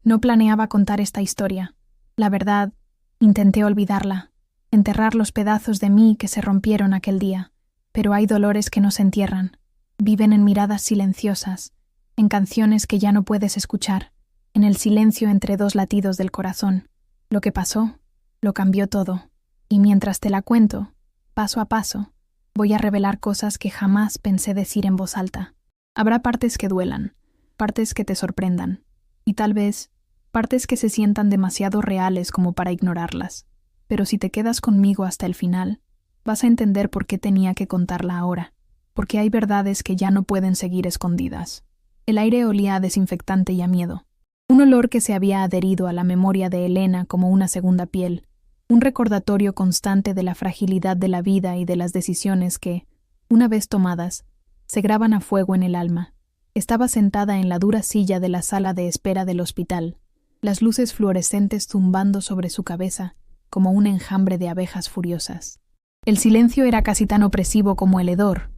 No planeaba contar esta historia. La verdad, intenté olvidarla, enterrar los pedazos de mí que se rompieron aquel día. Pero hay dolores que no se entierran. Viven en miradas silenciosas, en canciones que ya no puedes escuchar, en el silencio entre dos latidos del corazón. Lo que pasó, lo cambió todo. Y mientras te la cuento, paso a paso, voy a revelar cosas que jamás pensé decir en voz alta. Habrá partes que duelan, partes que te sorprendan, y tal vez partes que se sientan demasiado reales como para ignorarlas. Pero si te quedas conmigo hasta el final, vas a entender por qué tenía que contarla ahora, porque hay verdades que ya no pueden seguir escondidas. El aire olía a desinfectante y a miedo. Un olor que se había adherido a la memoria de Elena como una segunda piel, un recordatorio constante de la fragilidad de la vida y de las decisiones que, una vez tomadas, se graban a fuego en el alma. Estaba sentada en la dura silla de la sala de espera del hospital, las luces fluorescentes zumbando sobre su cabeza como un enjambre de abejas furiosas. El silencio era casi tan opresivo como el hedor,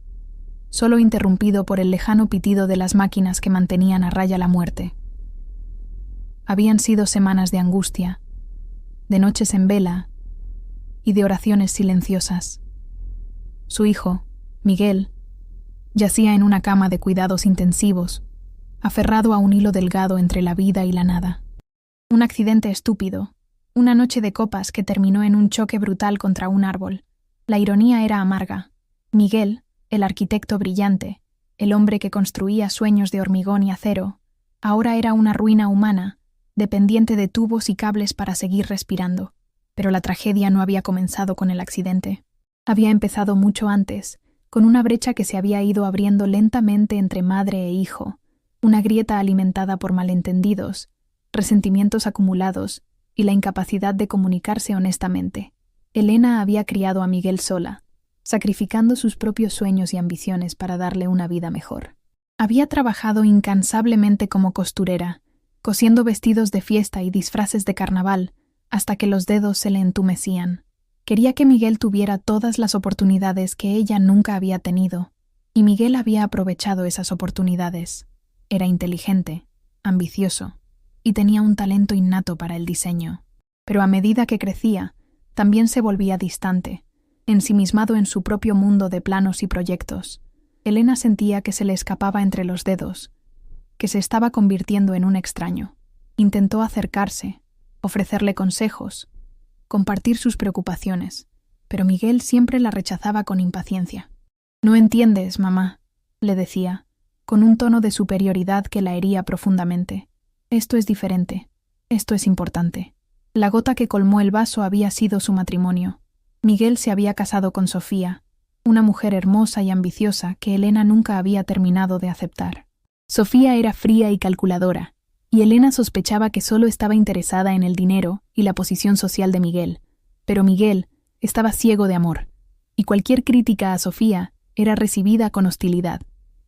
solo interrumpido por el lejano pitido de las máquinas que mantenían a raya la muerte. Habían sido semanas de angustia, de noches en vela y de oraciones silenciosas. Su hijo, Miguel, yacía en una cama de cuidados intensivos, aferrado a un hilo delgado entre la vida y la nada. Un accidente estúpido, una noche de copas que terminó en un choque brutal contra un árbol. La ironía era amarga. Miguel, el arquitecto brillante, el hombre que construía sueños de hormigón y acero, ahora era una ruina humana, dependiente de tubos y cables para seguir respirando. Pero la tragedia no había comenzado con el accidente. Había empezado mucho antes, con una brecha que se había ido abriendo lentamente entre madre e hijo, una grieta alimentada por malentendidos, resentimientos acumulados y la incapacidad de comunicarse honestamente. Elena había criado a Miguel sola, sacrificando sus propios sueños y ambiciones para darle una vida mejor. Había trabajado incansablemente como costurera, cosiendo vestidos de fiesta y disfraces de carnaval, hasta que los dedos se le entumecían. Quería que Miguel tuviera todas las oportunidades que ella nunca había tenido, y Miguel había aprovechado esas oportunidades. Era inteligente, ambicioso, y tenía un talento innato para el diseño. Pero a medida que crecía, también se volvía distante, ensimismado en su propio mundo de planos y proyectos. Elena sentía que se le escapaba entre los dedos, que se estaba convirtiendo en un extraño. Intentó acercarse, ofrecerle consejos, compartir sus preocupaciones, pero Miguel siempre la rechazaba con impaciencia. «No entiendes, mamá», le decía, con un tono de superioridad que la hería profundamente. «Esto es diferente. Esto es importante». La gota que colmó el vaso había sido su matrimonio. Miguel se había casado con Sofía, una mujer hermosa y ambiciosa que Elena nunca había terminado de aceptar. Sofía era fría y calculadora, y Elena sospechaba que solo estaba interesada en el dinero y la posición social de Miguel. Pero Miguel estaba ciego de amor, y cualquier crítica a Sofía era recibida con hostilidad.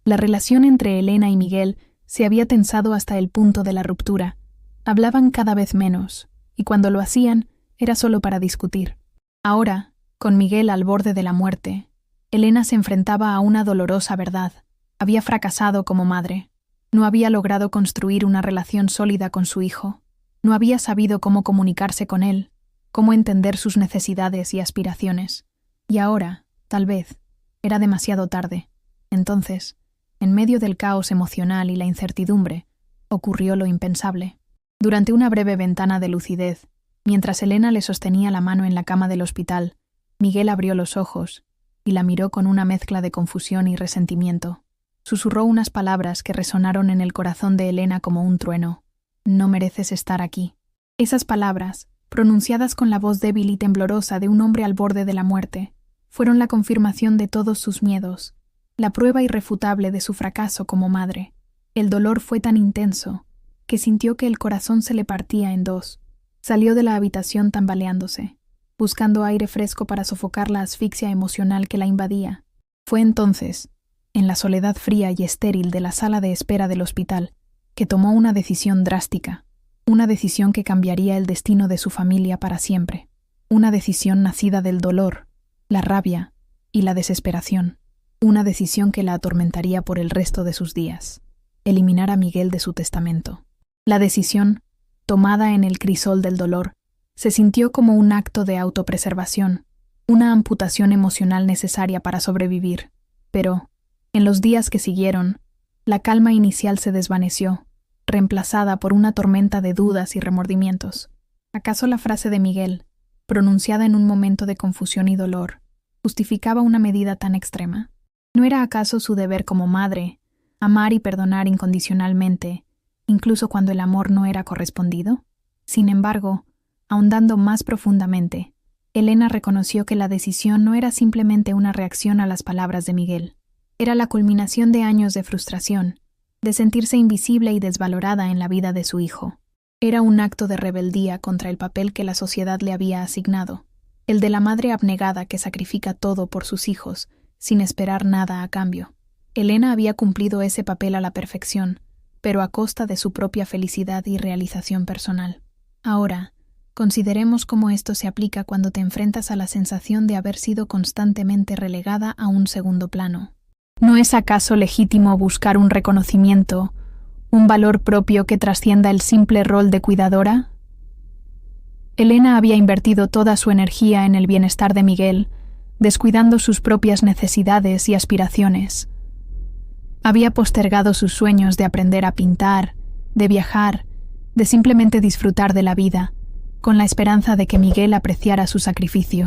La relación entre Elena y Miguel se había tensado hasta el punto de la ruptura. Hablaban cada vez menos, y cuando lo hacían era solo para discutir. Ahora, con Miguel al borde de la muerte, Elena se enfrentaba a una dolorosa verdad. Había fracasado como madre. No había logrado construir una relación sólida con su hijo. No había sabido cómo comunicarse con él, cómo entender sus necesidades y aspiraciones. Y ahora, tal vez, era demasiado tarde. Entonces, en medio del caos emocional y la incertidumbre, ocurrió lo impensable. Durante una breve ventana de lucidez, mientras Elena le sostenía la mano en la cama del hospital, Miguel abrió los ojos y la miró con una mezcla de confusión y resentimiento. Susurró unas palabras que resonaron en el corazón de Elena como un trueno. «No mereces estar aquí». Esas palabras, pronunciadas con la voz débil y temblorosa de un hombre al borde de la muerte, fueron la confirmación de todos sus miedos, la prueba irrefutable de su fracaso como madre. El dolor fue tan intenso que sintió que el corazón se le partía en dos. Salió de la habitación tambaleándose, buscando aire fresco para sofocar la asfixia emocional que la invadía. Fue entonces, en la soledad fría y estéril de la sala de espera del hospital, que tomó una decisión drástica, una decisión que cambiaría el destino de su familia para siempre, una decisión nacida del dolor, la rabia y la desesperación, una decisión que la atormentaría por el resto de sus días: eliminar a Miguel de su testamento. La decisión tomada en el crisol del dolor, se sintió como un acto de autopreservación, una amputación emocional necesaria para sobrevivir. Pero, en los días que siguieron, la calma inicial se desvaneció, reemplazada por una tormenta de dudas y remordimientos. ¿Acaso la frase de Miguel, pronunciada en un momento de confusión y dolor, justificaba una medida tan extrema? ¿No era acaso su deber como madre amar y perdonar incondicionalmente, incluso cuando el amor no era correspondido? Sin embargo, ahondando más profundamente, Elena reconoció que la decisión no era simplemente una reacción a las palabras de Miguel. Era la culminación de años de frustración, de sentirse invisible y desvalorada en la vida de su hijo. Era un acto de rebeldía contra el papel que la sociedad le había asignado, el de la madre abnegada que sacrifica todo por sus hijos, sin esperar nada a cambio. Elena había cumplido ese papel a la perfección, pero a costa de su propia felicidad y realización personal. Ahora, consideremos cómo esto se aplica cuando te enfrentas a la sensación de haber sido constantemente relegada a un segundo plano. ¿No es acaso legítimo buscar un reconocimiento, un valor propio que trascienda el simple rol de cuidadora? Elena había invertido toda su energía en el bienestar de Miguel, descuidando sus propias necesidades y aspiraciones. Había postergado sus sueños de aprender a pintar, de viajar, de simplemente disfrutar de la vida, con la esperanza de que Miguel apreciara su sacrificio.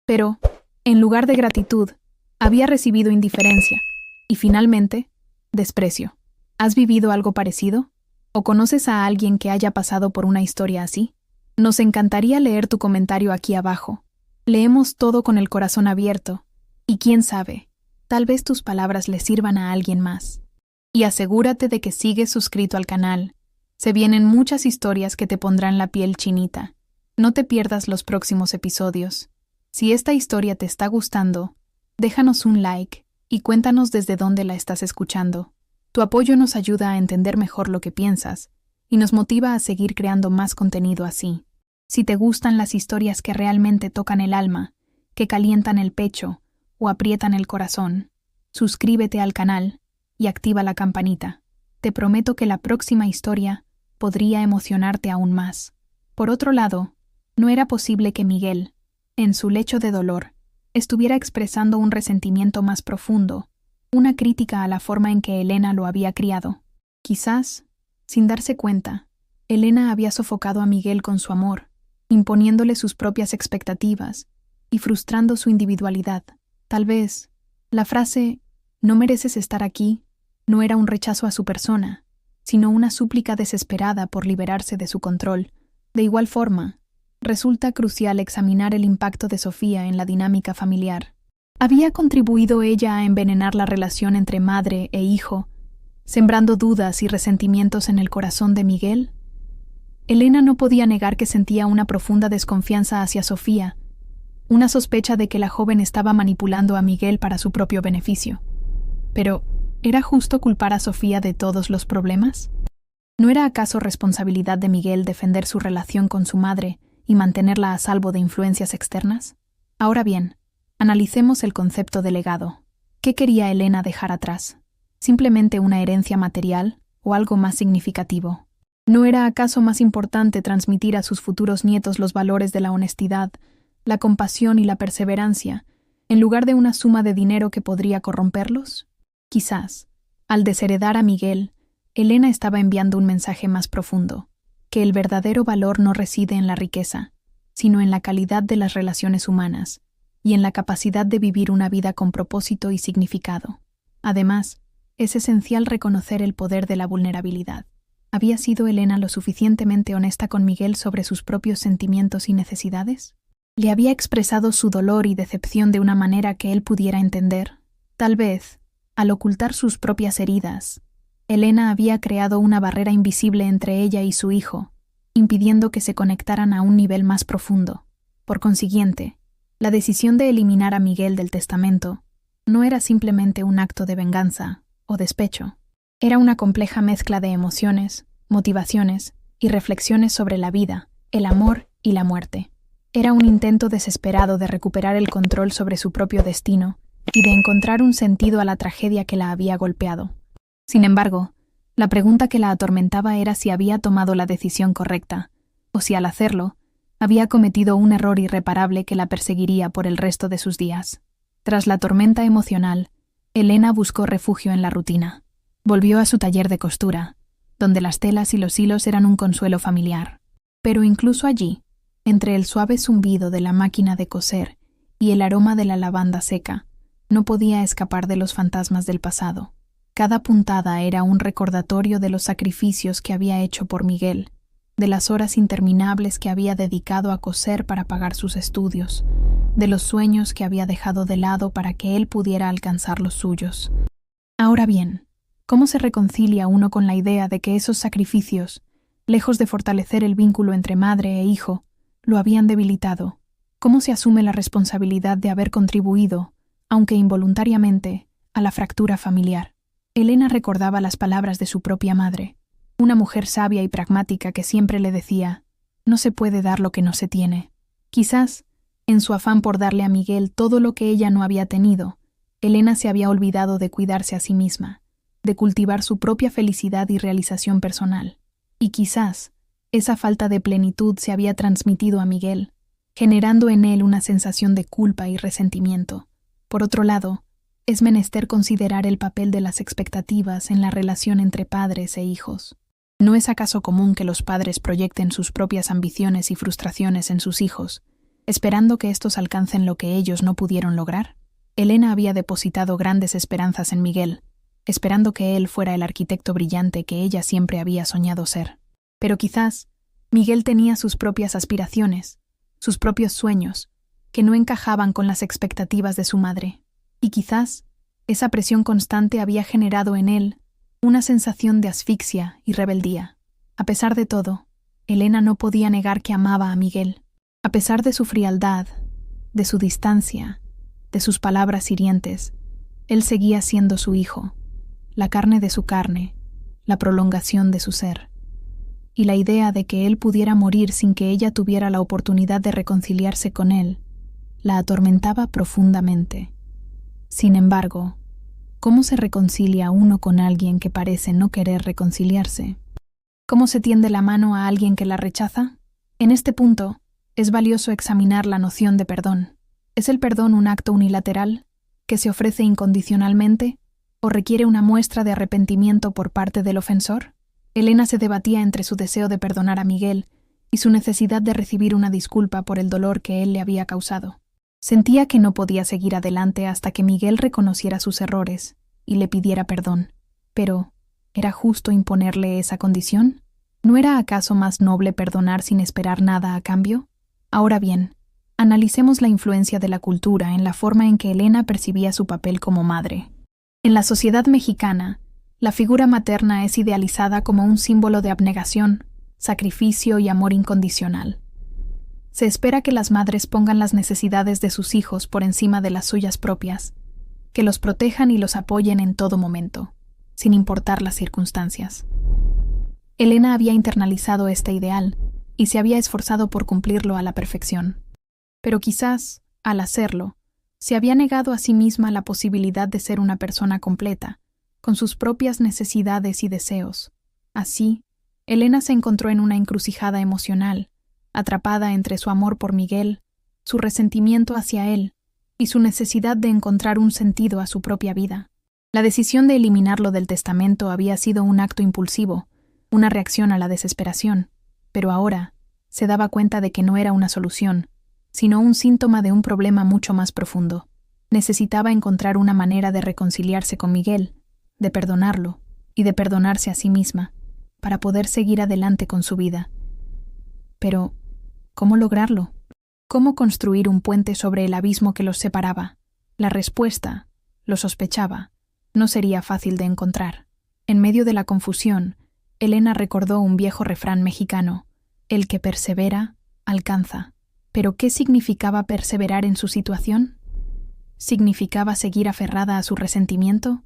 Pero, en lugar de gratitud, había recibido indiferencia y, finalmente, desprecio. ¿Has vivido algo parecido? ¿O conoces a alguien que haya pasado por una historia así? Nos encantaría leer tu comentario aquí abajo. Leemos todo con el corazón abierto, y quién sabe, tal vez tus palabras le sirvan a alguien más. Y asegúrate de que sigues suscrito al canal. Se vienen muchas historias que te pondrán la piel chinita. No te pierdas los próximos episodios. Si esta historia te está gustando, déjanos un like y cuéntanos desde dónde la estás escuchando. Tu apoyo nos ayuda a entender mejor lo que piensas y nos motiva a seguir creando más contenido así. Si te gustan las historias que realmente tocan el alma, que calientan el pecho o aprietan el corazón, suscríbete al canal y activa la campanita. Te prometo que la próxima historia podría emocionarte aún más. Por otro lado, no era posible que Miguel, en su lecho de dolor, estuviera expresando un resentimiento más profundo, una crítica a la forma en que Elena lo había criado. Quizás, sin darse cuenta, Elena había sofocado a Miguel con su amor, imponiéndole sus propias expectativas y frustrando su individualidad. Tal vez, la frase «no mereces estar aquí» no era un rechazo a su persona, sino una súplica desesperada por liberarse de su control. De igual forma, resulta crucial examinar el impacto de Sofía en la dinámica familiar. ¿Había contribuido ella a envenenar la relación entre madre e hijo, sembrando dudas y resentimientos en el corazón de Miguel? Elena no podía negar que sentía una profunda desconfianza hacia Sofía, una sospecha de que la joven estaba manipulando a Miguel para su propio beneficio. Pero, ¿era justo culpar a Sofía de todos los problemas? ¿No era acaso responsabilidad de Miguel defender su relación con su madre y mantenerla a salvo de influencias externas? Ahora bien, analicemos el concepto de legado. ¿Qué quería Elena dejar atrás? ¿Simplemente una herencia material o algo más significativo? ¿No era acaso más importante transmitir a sus futuros nietos los valores de la honestidad, la compasión y la perseverancia, en lugar de una suma de dinero que podría corromperlos? Quizás, al desheredar a Miguel, Elena estaba enviando un mensaje más profundo, que el verdadero valor no reside en la riqueza, sino en la calidad de las relaciones humanas y en la capacidad de vivir una vida con propósito y significado. Además, es esencial reconocer el poder de la vulnerabilidad. ¿Había sido Elena lo suficientemente honesta con Miguel sobre sus propios sentimientos y necesidades? ¿Le había expresado su dolor y decepción de una manera que él pudiera entender? Tal vez, al ocultar sus propias heridas, Elena había creado una barrera invisible entre ella y su hijo, impidiendo que se conectaran a un nivel más profundo. Por consiguiente, la decisión de eliminar a Miguel del testamento no era simplemente un acto de venganza o despecho. Era una compleja mezcla de emociones, motivaciones y reflexiones sobre la vida, el amor y la muerte. Era un intento desesperado de recuperar el control sobre su propio destino y de encontrar un sentido a la tragedia que la había golpeado. Sin embargo, La pregunta que la atormentaba era si había tomado la decisión correcta, o si al hacerlo, había cometido un error irreparable que la perseguiría por el resto de sus días. Tras la tormenta emocional, Elena buscó refugio en la rutina. Volvió a su taller de costura, donde las telas y los hilos eran un consuelo familiar. Pero incluso allí, entre el suave zumbido de la máquina de coser y el aroma de la lavanda seca, no podía escapar de los fantasmas del pasado. Cada puntada era un recordatorio de los sacrificios que había hecho por Miguel, de las horas interminables que había dedicado a coser para pagar sus estudios, de los sueños que había dejado de lado para que él pudiera alcanzar los suyos. Ahora bien, ¿cómo se reconcilia uno con la idea de que esos sacrificios, lejos de fortalecer el vínculo entre madre e hijo, lo habían debilitado? ¿Cómo se asume la responsabilidad de haber contribuido, aunque involuntariamente, a la fractura familiar? Elena recordaba las palabras de su propia madre, una mujer sabia y pragmática que siempre le decía: no se puede dar lo que no se tiene. Quizás, en su afán por darle a Miguel todo lo que ella no había tenido, Elena se había olvidado de cuidarse a sí misma, de cultivar su propia felicidad y realización personal. Y quizás, esa falta de plenitud se había transmitido a Miguel, generando en él una sensación de culpa y resentimiento. Por otro lado, es menester considerar el papel de las expectativas en la relación entre padres e hijos. ¿No es acaso común que los padres proyecten sus propias ambiciones y frustraciones en sus hijos, esperando que éstos alcancen lo que ellos no pudieron lograr? Elena había depositado grandes esperanzas en Miguel, esperando que él fuera el arquitecto brillante que ella siempre había soñado ser. Pero quizás Miguel tenía sus propias aspiraciones, sus propios sueños, que no encajaban con las expectativas de su madre. Y quizás esa presión constante había generado en él una sensación de asfixia y rebeldía. A pesar de todo, Elena no podía negar que amaba a Miguel. A pesar de su frialdad, de su distancia, de sus palabras hirientes, él seguía siendo su hijo, la carne de su carne, la prolongación de su ser. Y la idea de que él pudiera morir sin que ella tuviera la oportunidad de reconciliarse con él, la atormentaba profundamente. Sin embargo, ¿cómo se reconcilia uno con alguien que parece no querer reconciliarse? ¿Cómo se tiende la mano a alguien que la rechaza? En este punto, es valioso examinar la noción de perdón. ¿Es el perdón un acto unilateral, que se ofrece incondicionalmente, o requiere una muestra de arrepentimiento por parte del ofensor? Elena se debatía entre su deseo de perdonar a Miguel y su necesidad de recibir una disculpa por el dolor que él le había causado. Sentía que no podía seguir adelante hasta que Miguel reconociera sus errores y le pidiera perdón. Pero, ¿era justo imponerle esa condición? ¿No era acaso más noble perdonar sin esperar nada a cambio? Ahora bien, analicemos la influencia de la cultura en la forma en que Elena percibía su papel como madre. En la sociedad mexicana, la figura materna es idealizada como un símbolo de abnegación, sacrificio y amor incondicional. Se espera que las madres pongan las necesidades de sus hijos por encima de las suyas propias, que los protejan y los apoyen en todo momento, sin importar las circunstancias. Elena había internalizado este ideal y se había esforzado por cumplirlo a la perfección. Pero quizás, al hacerlo, se había negado a sí misma la posibilidad de ser una persona completa, con sus propias necesidades y deseos. Así, Elena se encontró en una encrucijada emocional, atrapada entre su amor por Miguel, su resentimiento hacia él y su necesidad de encontrar un sentido a su propia vida. La decisión de eliminarlo del testamento había sido un acto impulsivo, una reacción a la desesperación, pero ahora se daba cuenta de que no era una solución, sino un síntoma de un problema mucho más profundo. Necesitaba encontrar una manera de reconciliarse con Miguel, de perdonarlo y de perdonarse a sí misma, para poder seguir adelante con su vida. Pero, ¿cómo lograrlo? ¿Cómo construir un puente sobre el abismo que los separaba? La respuesta, lo sospechaba, no sería fácil de encontrar. En medio de la confusión, Elena recordó un viejo refrán mexicano: el que persevera, alcanza. ¿Pero qué significaba perseverar en su situación? ¿Significaba seguir aferrada a su resentimiento?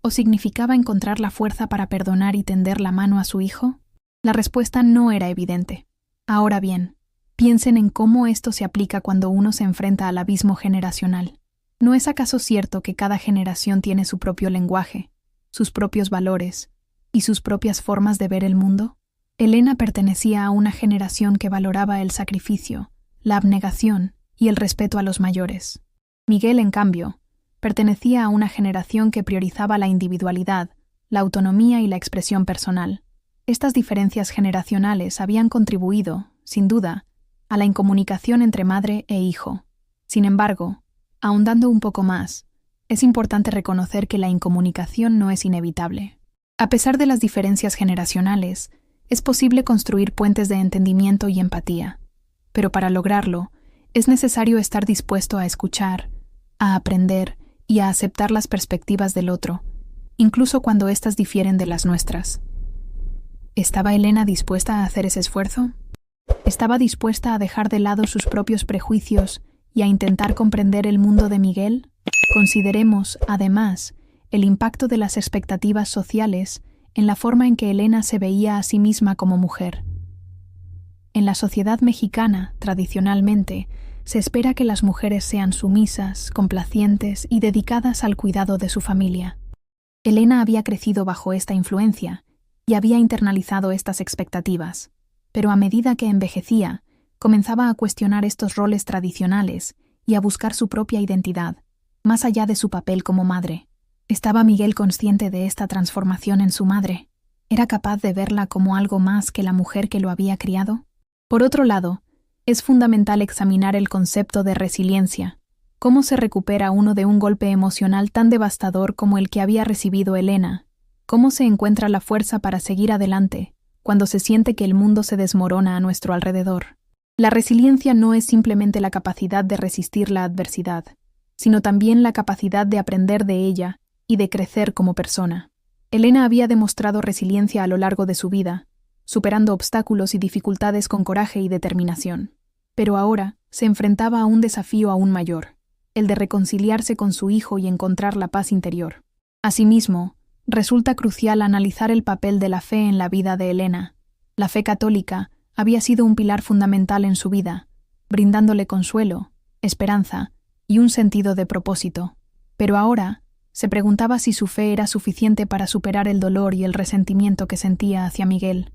¿O significaba encontrar la fuerza para perdonar y tender la mano a su hijo? La respuesta no era evidente. Ahora bien, piensen en cómo esto se aplica cuando uno se enfrenta al abismo generacional. ¿No es acaso cierto que cada generación tiene su propio lenguaje, sus propios valores y sus propias formas de ver el mundo? Elena pertenecía a una generación que valoraba el sacrificio, la abnegación y el respeto a los mayores. Miguel, en cambio, pertenecía a una generación que priorizaba la individualidad, la autonomía y la expresión personal. Estas diferencias generacionales habían contribuido, sin duda, a la incomunicación entre madre e hijo. Sin embargo, ahondando un poco más, es importante reconocer que la incomunicación no es inevitable. A pesar de las diferencias generacionales, es posible construir puentes de entendimiento y empatía, pero para lograrlo, es necesario estar dispuesto a escuchar, a aprender y a aceptar las perspectivas del otro, incluso cuando éstas difieren de las nuestras. ¿Estaba Elena dispuesta a hacer ese esfuerzo? ¿Estaba dispuesta a dejar de lado sus propios prejuicios y a intentar comprender el mundo de Miguel? Consideremos, además, el impacto de las expectativas sociales en la forma en que Elena se veía a sí misma como mujer. En la sociedad mexicana, tradicionalmente, se espera que las mujeres sean sumisas, complacientes y dedicadas al cuidado de su familia. Elena había crecido bajo esta influencia y había internalizado estas expectativas, pero a medida que envejecía, comenzaba a cuestionar estos roles tradicionales y a buscar su propia identidad, más allá de su papel como madre. ¿Estaba Miguel consciente de esta transformación en su madre? ¿Era capaz de verla como algo más que la mujer que lo había criado? Por otro lado, es fundamental examinar el concepto de resiliencia. ¿Cómo se recupera uno de un golpe emocional tan devastador como el que había recibido Elena? ¿Cómo se encuentra la fuerza para seguir adelante cuando se siente que el mundo se desmorona a nuestro alrededor? La resiliencia no es simplemente la capacidad de resistir la adversidad, sino también la capacidad de aprender de ella y de crecer como persona. Elena había demostrado resiliencia a lo largo de su vida, superando obstáculos y dificultades con coraje y determinación. Pero ahora se enfrentaba a un desafío aún mayor, el de reconciliarse con su hijo y encontrar la paz interior. Asimismo, resulta crucial analizar el papel de la fe en la vida de Elena. La fe católica había sido un pilar fundamental en su vida, brindándole consuelo, esperanza y un sentido de propósito. Pero ahora se preguntaba si su fe era suficiente para superar el dolor y el resentimiento que sentía hacia Miguel.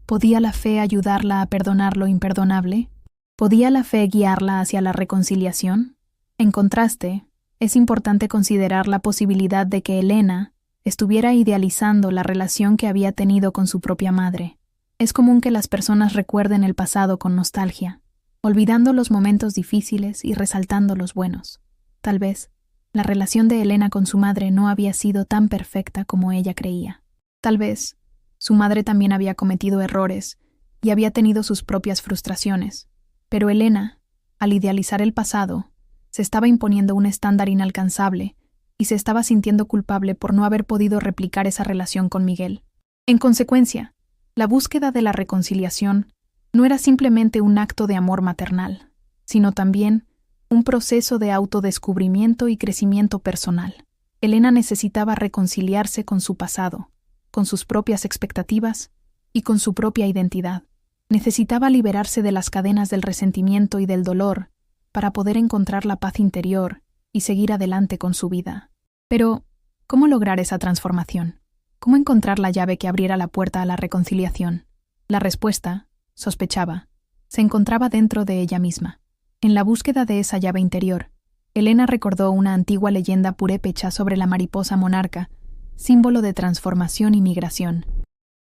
¿Podía la fe ayudarla a perdonar lo imperdonable? ¿Podía la fe guiarla hacia la reconciliación? En contraste, es importante considerar la posibilidad de que Elena estuviera idealizando la relación que había tenido con su propia madre. Es común que las personas recuerden el pasado con nostalgia, olvidando los momentos difíciles y resaltando los buenos. Tal vez, la relación de Elena con su madre no había sido tan perfecta como ella creía. Tal vez, su madre también había cometido errores y había tenido sus propias frustraciones. Pero Elena, al idealizar el pasado, se estaba imponiendo un estándar inalcanzable y se estaba sintiendo culpable por no haber podido replicar esa relación con Miguel. En consecuencia, la búsqueda de la reconciliación no era simplemente un acto de amor maternal, sino también un proceso de autodescubrimiento y crecimiento personal. Elena necesitaba reconciliarse con su pasado, con sus propias expectativas y con su propia identidad. Necesitaba liberarse de las cadenas del resentimiento y del dolor para poder encontrar la paz interior y seguir adelante con su vida. Pero, ¿cómo lograr esa transformación? ¿Cómo encontrar la llave que abriera la puerta a la reconciliación? La respuesta, sospechaba, se encontraba dentro de ella misma. En la búsqueda de esa llave interior, Elena recordó una antigua leyenda purépecha sobre la mariposa monarca, símbolo de transformación y migración.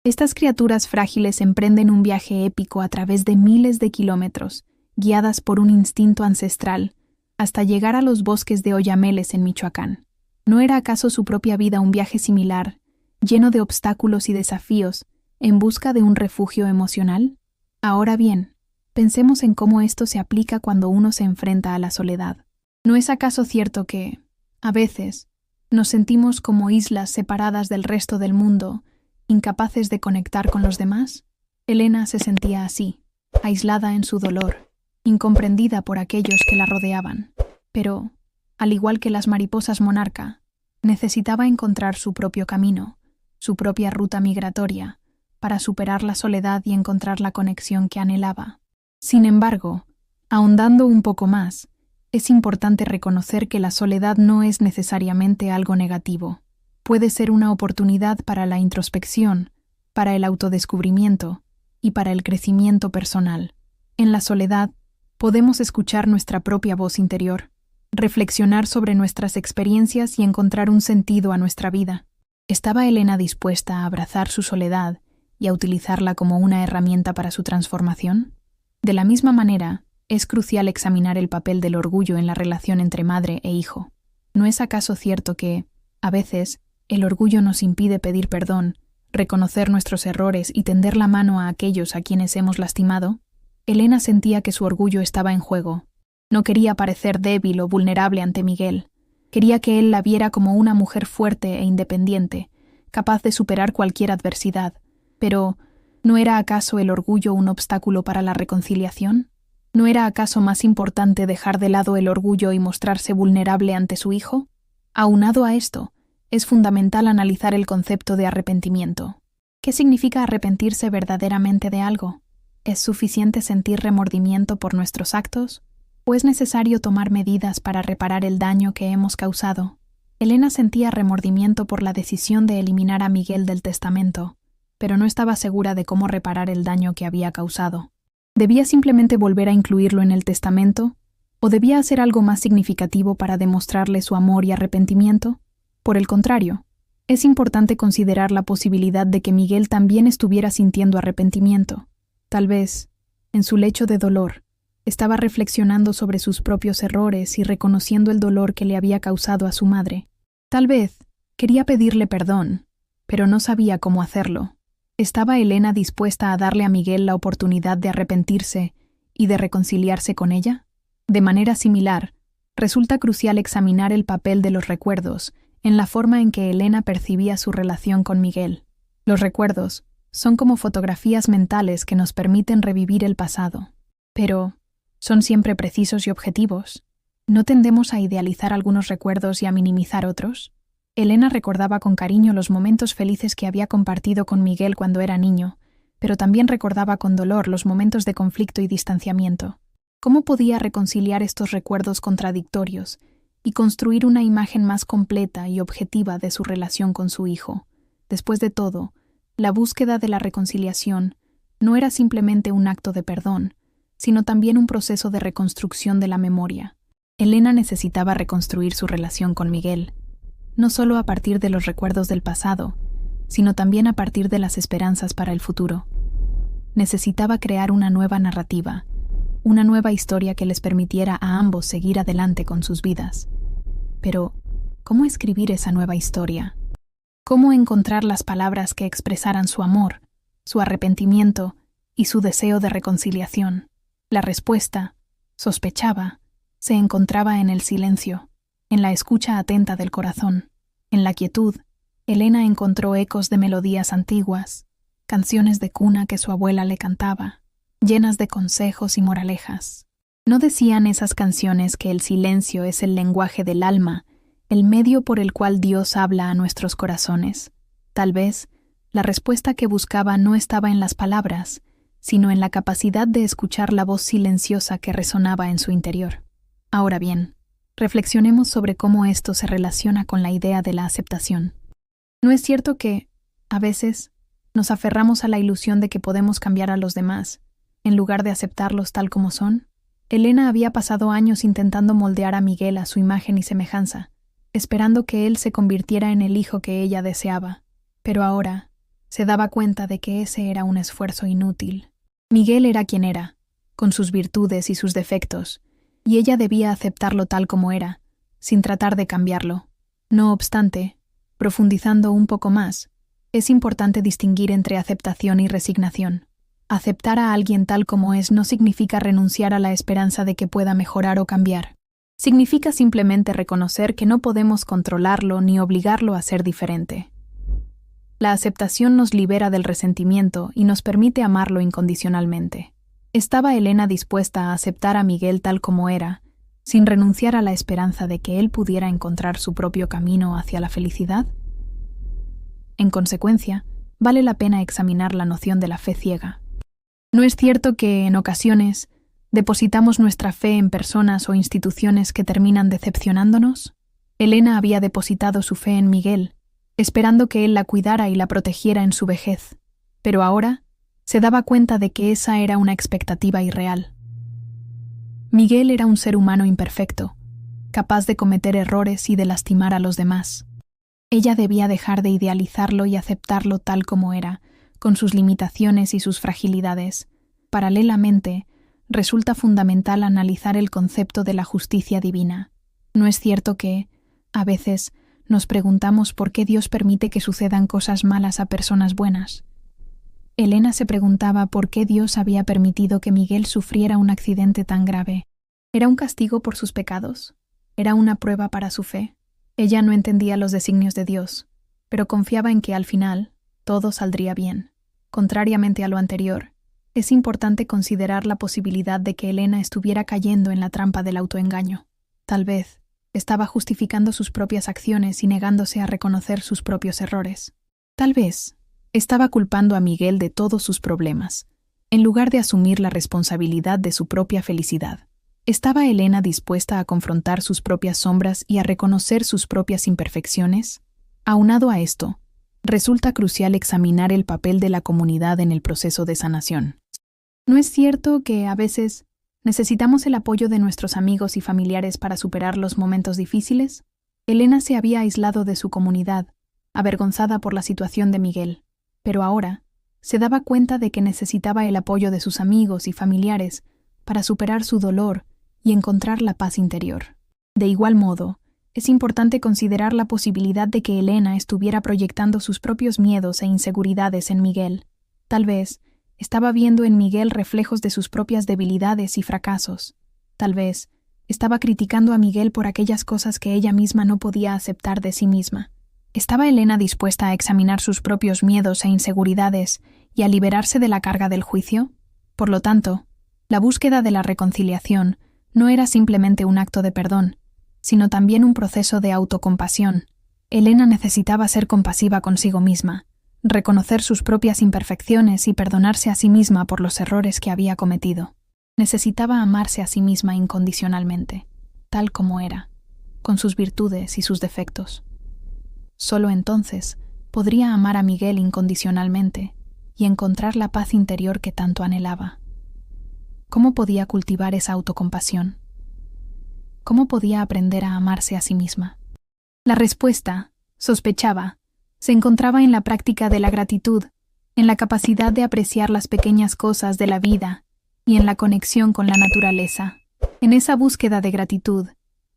Estas criaturas frágiles emprenden un viaje épico a través de miles de kilómetros, guiadas por un instinto ancestral, hasta llegar a los bosques de Oyameles en Michoacán. ¿No era acaso su propia vida un viaje similar, lleno de obstáculos y desafíos, en busca de un refugio emocional? Ahora bien, pensemos en cómo esto se aplica cuando uno se enfrenta a la soledad. ¿No es acaso cierto que, a veces, nos sentimos como islas separadas del resto del mundo, incapaces de conectar con los demás? Elena se sentía así, aislada en su dolor, incomprendida por aquellos que la rodeaban. Pero, al igual que las mariposas monarca, necesitaba encontrar su propio camino, su propia ruta migratoria, para superar la soledad y encontrar la conexión que anhelaba. Sin embargo, ahondando un poco más, es importante reconocer que la soledad no es necesariamente algo negativo. Puede ser una oportunidad para la introspección, para el autodescubrimiento y para el crecimiento personal. En la soledad, podemos escuchar nuestra propia voz interior, reflexionar sobre nuestras experiencias y encontrar un sentido a nuestra vida. ¿Estaba Elena dispuesta a abrazar su soledad y a utilizarla como una herramienta para su transformación? De la misma manera, es crucial examinar el papel del orgullo en la relación entre madre e hijo. ¿No es acaso cierto que, a veces, el orgullo nos impide pedir perdón, reconocer nuestros errores y tender la mano a aquellos a quienes hemos lastimado? Elena sentía que su orgullo estaba en juego. No quería parecer débil o vulnerable ante Miguel. Quería que él la viera como una mujer fuerte e independiente, capaz de superar cualquier adversidad. Pero, ¿no era acaso el orgullo un obstáculo para la reconciliación? ¿No era acaso más importante dejar de lado el orgullo y mostrarse vulnerable ante su hijo? Aunado a esto, es fundamental analizar el concepto de arrepentimiento. ¿Qué significa arrepentirse verdaderamente de algo? ¿Es suficiente sentir remordimiento por nuestros actos? ¿O es necesario tomar medidas para reparar el daño que hemos causado? Elena sentía remordimiento por la decisión de eliminar a Miguel del testamento, pero no estaba segura de cómo reparar el daño que había causado. ¿Debía simplemente volver a incluirlo en el testamento? ¿O debía hacer algo más significativo para demostrarle su amor y arrepentimiento? Por el contrario, es importante considerar la posibilidad de que Miguel también estuviera sintiendo arrepentimiento. Tal vez, en su lecho de dolor, estaba reflexionando sobre sus propios errores y reconociendo el dolor que le había causado a su madre. Tal vez quería pedirle perdón, pero no sabía cómo hacerlo. ¿Estaba Elena dispuesta a darle a Miguel la oportunidad de arrepentirse y de reconciliarse con ella? De manera similar, resulta crucial examinar el papel de los recuerdos en la forma en que Elena percibía su relación con Miguel. Los recuerdos son como fotografías mentales que nos permiten revivir el pasado. Pero, ¿son siempre precisos y objetivos? ¿No tendemos a idealizar algunos recuerdos y a minimizar otros? Elena recordaba con cariño los momentos felices que había compartido con Miguel cuando era niño, pero también recordaba con dolor los momentos de conflicto y distanciamiento. ¿Cómo podía reconciliar estos recuerdos contradictorios y construir una imagen más completa y objetiva de su relación con su hijo? Después de todo, la búsqueda de la reconciliación no era simplemente un acto de perdón, sino también un proceso de reconstrucción de la memoria. Elena necesitaba reconstruir su relación con Miguel, no solo a partir de los recuerdos del pasado, sino también a partir de las esperanzas para el futuro. Necesitaba crear una nueva narrativa, una nueva historia que les permitiera a ambos seguir adelante con sus vidas. Pero, ¿cómo escribir esa nueva historia? ¿Cómo encontrar las palabras que expresaran su amor, su arrepentimiento y su deseo de reconciliación? La respuesta, sospechaba, se encontraba en el silencio, en la escucha atenta del corazón. En la quietud, Elena encontró ecos de melodías antiguas, canciones de cuna que su abuela le cantaba, llenas de consejos y moralejas. ¿No decían esas canciones que el silencio es el lenguaje del alma, el medio por el cual Dios habla a nuestros corazones? Tal vez, la respuesta que buscaba no estaba en las palabras, sino en la capacidad de escuchar la voz silenciosa que resonaba en su interior. Ahora bien, reflexionemos sobre cómo esto se relaciona con la idea de la aceptación. ¿No es cierto que, a veces, nos aferramos a la ilusión de que podemos cambiar a los demás, en lugar de aceptarlos tal como son? Elena había pasado años intentando moldear a Miguel a su imagen y semejanza, esperando que él se convirtiera en el hijo que ella deseaba. Pero ahora, se daba cuenta de que ese era un esfuerzo inútil. Miguel era quien era, con sus virtudes y sus defectos, y ella debía aceptarlo tal como era, sin tratar de cambiarlo. No obstante, profundizando un poco más, es importante distinguir entre aceptación y resignación. Aceptar a alguien tal como es no significa renunciar a la esperanza de que pueda mejorar o cambiar. Significa simplemente reconocer que no podemos controlarlo ni obligarlo a ser diferente. La aceptación nos libera del resentimiento y nos permite amarlo incondicionalmente. ¿Estaba Elena dispuesta a aceptar a Miguel tal como era, sin renunciar a la esperanza de que él pudiera encontrar su propio camino hacia la felicidad? En consecuencia, vale la pena examinar la noción de la fe ciega. ¿No es cierto que, en ocasiones, depositamos nuestra fe en personas o instituciones que terminan decepcionándonos? Elena había depositado su fe en Miguel, esperando que él la cuidara y la protegiera en su vejez. Pero ahora se daba cuenta de que esa era una expectativa irreal. Miguel era un ser humano imperfecto, capaz de cometer errores y de lastimar a los demás. Ella debía dejar de idealizarlo y aceptarlo tal como era, con sus limitaciones y sus fragilidades. Paralelamente, resulta fundamental analizar el concepto de la justicia divina. ¿No es cierto que, a veces, nos preguntamos por qué Dios permite que sucedan cosas malas a personas buenas? Elena se preguntaba por qué Dios había permitido que Miguel sufriera un accidente tan grave. ¿Era un castigo por sus pecados? ¿Era una prueba para su fe? Ella no entendía los designios de Dios, pero confiaba en que al final todo saldría bien. Contrariamente a lo anterior, es importante considerar la posibilidad de que Elena estuviera cayendo en la trampa del autoengaño. Tal vez estaba justificando sus propias acciones y negándose a reconocer sus propios errores. Tal vez estaba culpando a Miguel de todos sus problemas, en lugar de asumir la responsabilidad de su propia felicidad. ¿Estaba Elena dispuesta a confrontar sus propias sombras y a reconocer sus propias imperfecciones? Aunado a esto, resulta crucial examinar el papel de la comunidad en el proceso de sanación. ¿No es cierto que, a veces, necesitamos el apoyo de nuestros amigos y familiares para superar los momentos difíciles? Elena se había aislado de su comunidad, avergonzada por la situación de Miguel, pero ahora se daba cuenta de que necesitaba el apoyo de sus amigos y familiares para superar su dolor y encontrar la paz interior. De igual modo, es importante considerar la posibilidad de que Elena estuviera proyectando sus propios miedos e inseguridades en Miguel. Tal vez estaba viendo en Miguel reflejos de sus propias debilidades y fracasos. Tal vez estaba criticando a Miguel por aquellas cosas que ella misma no podía aceptar de sí misma. ¿Estaba Elena dispuesta a examinar sus propios miedos e inseguridades y a liberarse de la carga del juicio? Por lo tanto, la búsqueda de la reconciliación no era simplemente un acto de perdón, sino también un proceso de autocompasión. Elena necesitaba ser compasiva consigo misma, reconocer sus propias imperfecciones y perdonarse a sí misma por los errores que había cometido. Necesitaba amarse a sí misma incondicionalmente, tal como era, con sus virtudes y sus defectos. Solo entonces podría amar a Miguel incondicionalmente y encontrar la paz interior que tanto anhelaba. ¿Cómo podía cultivar esa autocompasión? ¿Cómo podía aprender a amarse a sí misma? La respuesta, sospechaba, se encontraba en la práctica de la gratitud, en la capacidad de apreciar las pequeñas cosas de la vida y en la conexión con la naturaleza. En esa búsqueda de gratitud,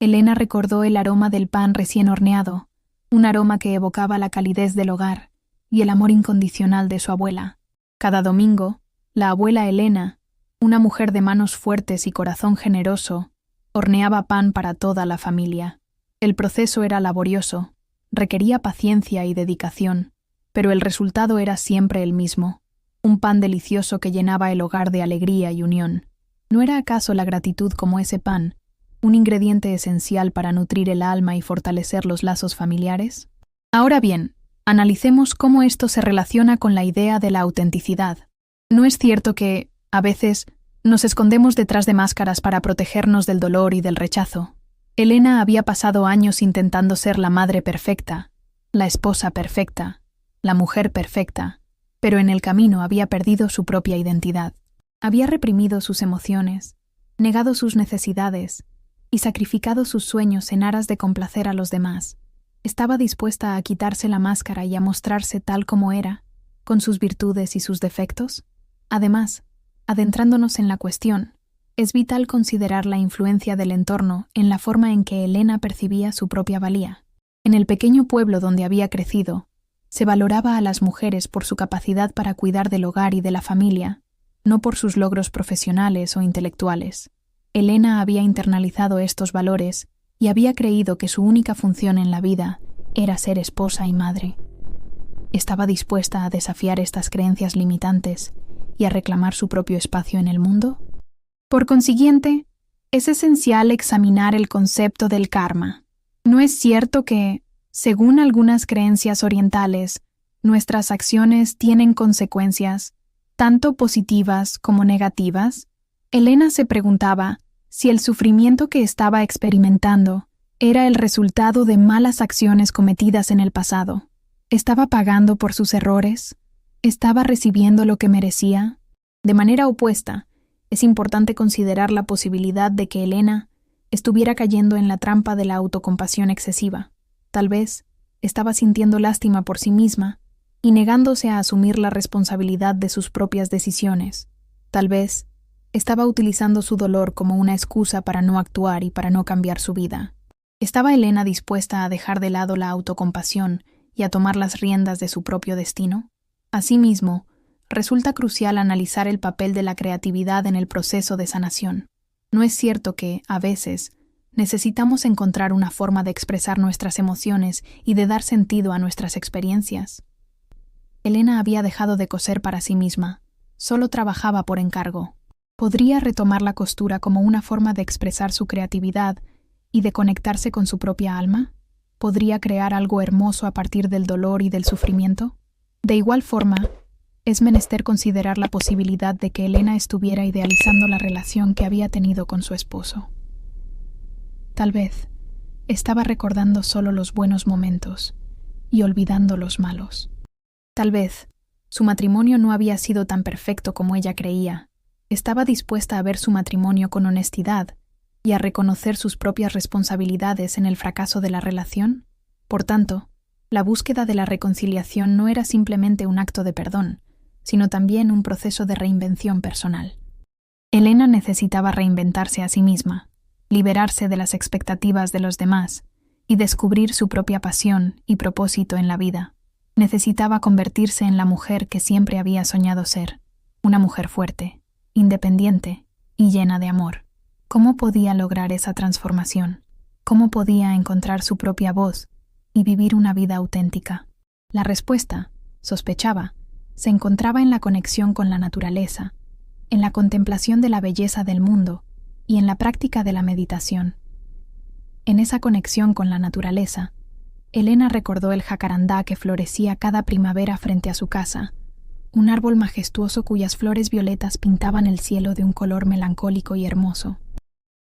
Elena recordó el aroma del pan recién horneado, un aroma que evocaba la calidez del hogar y el amor incondicional de su abuela. Cada domingo, la abuela Elena, una mujer de manos fuertes y corazón generoso, horneaba pan para toda la familia. El proceso era laborioso, requería paciencia y dedicación, pero el resultado era siempre el mismo, un pan delicioso que llenaba el hogar de alegría y unión. ¿No era acaso la gratitud como ese pan un ingrediente esencial para nutrir el alma y fortalecer los lazos familiares? Ahora bien, analicemos cómo esto se relaciona con la idea de la autenticidad. ¿No es cierto que, a veces, nos escondemos detrás de máscaras para protegernos del dolor y del rechazo? Elena había pasado años intentando ser la madre perfecta, la esposa perfecta, la mujer perfecta, pero en el camino había perdido su propia identidad. Había reprimido sus emociones, negado sus necesidades y sacrificado sus sueños en aras de complacer a los demás. Estaba dispuesta a quitarse la máscara y a mostrarse tal como era, con sus virtudes y sus defectos. Además, adentrándonos en la cuestión, es vital considerar la influencia del entorno en la forma en que Elena percibía su propia valía. En el pequeño pueblo donde había crecido, se valoraba a las mujeres por su capacidad para cuidar del hogar y de la familia, no por sus logros profesionales o intelectuales. Elena había internalizado estos valores y había creído que su única función en la vida era ser esposa y madre. Estaba dispuesta a desafiar estas creencias limitantes y a reclamar su propio espacio en el mundo. Por consiguiente, es esencial examinar el concepto del karma. ¿No es cierto que, según algunas creencias orientales, nuestras acciones tienen consecuencias, tanto positivas como negativas? Elena se preguntaba si el sufrimiento que estaba experimentando era el resultado de malas acciones cometidas en el pasado. ¿Estaba pagando por sus errores? ¿Estaba recibiendo lo que merecía? De manera opuesta, es importante considerar la posibilidad de que Elena estuviera cayendo en la trampa de la autocompasión excesiva. Tal vez estaba sintiendo lástima por sí misma y negándose a asumir la responsabilidad de sus propias decisiones. Tal vez estaba utilizando su dolor como una excusa para no actuar y para no cambiar su vida. ¿Estaba Elena dispuesta a dejar de lado la autocompasión y a tomar las riendas de su propio destino? Asimismo, resulta crucial analizar el papel de la creatividad en el proceso de sanación. ¿No es cierto que, a veces, necesitamos encontrar una forma de expresar nuestras emociones y de dar sentido a nuestras experiencias? Elena había dejado de coser para sí misma, solo trabajaba por encargo. ¿Podría retomar la costura como una forma de expresar su creatividad y de conectarse con su propia alma? ¿Podría crear algo hermoso a partir del dolor y del sufrimiento? De igual forma, es menester considerar la posibilidad de que Elena estuviera idealizando la relación que había tenido con su esposo. Tal vez estaba recordando solo los buenos momentos y olvidando los malos. Tal vez su matrimonio no había sido tan perfecto como ella creía. Estaba dispuesta a ver su matrimonio con honestidad y a reconocer sus propias responsabilidades en el fracaso de la relación. Por tanto, la búsqueda de la reconciliación no era simplemente un acto de perdón, sino también un proceso de reinvención personal. Elena necesitaba reinventarse a sí misma, liberarse de las expectativas de los demás y descubrir su propia pasión y propósito en la vida. Necesitaba convertirse en la mujer que siempre había soñado ser, una mujer fuerte, independiente y llena de amor. ¿Cómo podía lograr esa transformación? ¿Cómo podía encontrar su propia voz y vivir una vida auténtica? La respuesta, sospechaba, se encontraba en la conexión con la naturaleza, en la contemplación de la belleza del mundo y en la práctica de la meditación. En esa conexión con la naturaleza, Elena recordó el jacarandá que florecía cada primavera frente a su casa, un árbol majestuoso cuyas flores violetas pintaban el cielo de un color melancólico y hermoso.